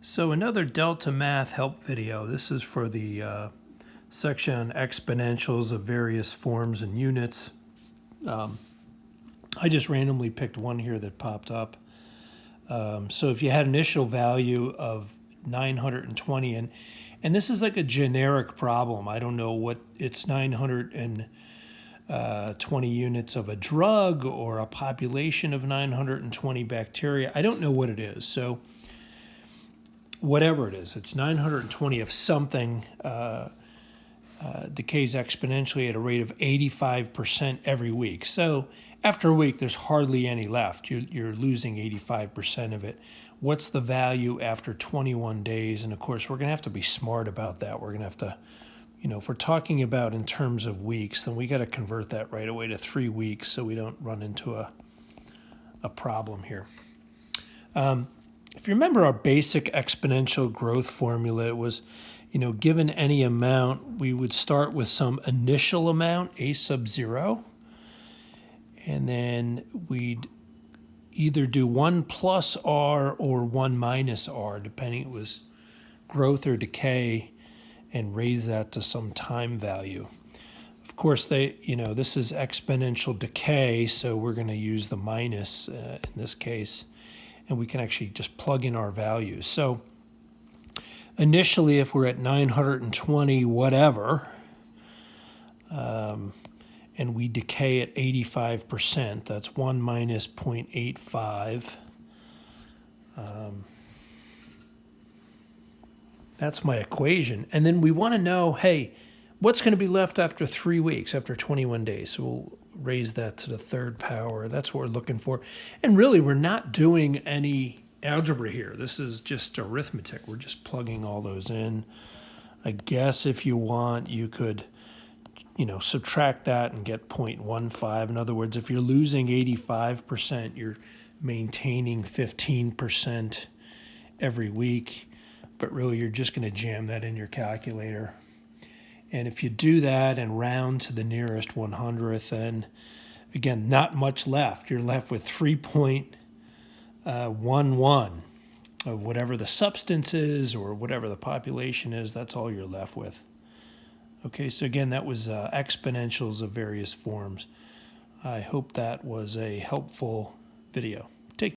So another DeltaMath help video. This is for the section on exponentials of various forms and units. I just randomly picked one here that popped up. So if you had initial value of 920, and this is like a generic problem. I don't know what it's 920 units of a drug or a population of 920 bacteria. I don't know what it is. So whatever it is, it's 920 of something decays exponentially at a rate of 85% every week. So after a week, there's hardly any left. You're losing 85% of it. What's the value after 21 days? And of course, we're going to have to be smart about that. We're going to have to, if we're talking about in terms of weeks, then we got to convert that right away to 3 weeks so we don't run into a problem here. If you remember our basic exponential growth formula, it was, given any amount, we would start with some initial amount, a sub 0, and then we'd either do 1 plus r or 1 minus r, depending it was growth or decay, and raise that to some time value. Of course, this is exponential decay, so we're going to use the minus in this case, and we can actually just plug in our values. So initially, if we're at 920 whatever, and we decay at 85%, that's 1 minus 0.85. That's my equation. And then we want to know, hey, what's going to be left after 3 weeks, after 21 days? So we'll raise that to the third power. That's what we're looking for. And really, we're not doing any algebra here. This is just arithmetic. We're just plugging all those in. I guess if you want, you could, subtract that and get 0.15. In other words, if you're losing 85%, you're maintaining 15% every week. But really, you're just going to jam that in your calculator. And if you do that and round to the nearest 100th, then again, not much left. You're left with 3.11 of whatever the substance is or whatever the population is. That's all you're left with. Okay, so again, that was exponentials of various forms. I hope that was a helpful video.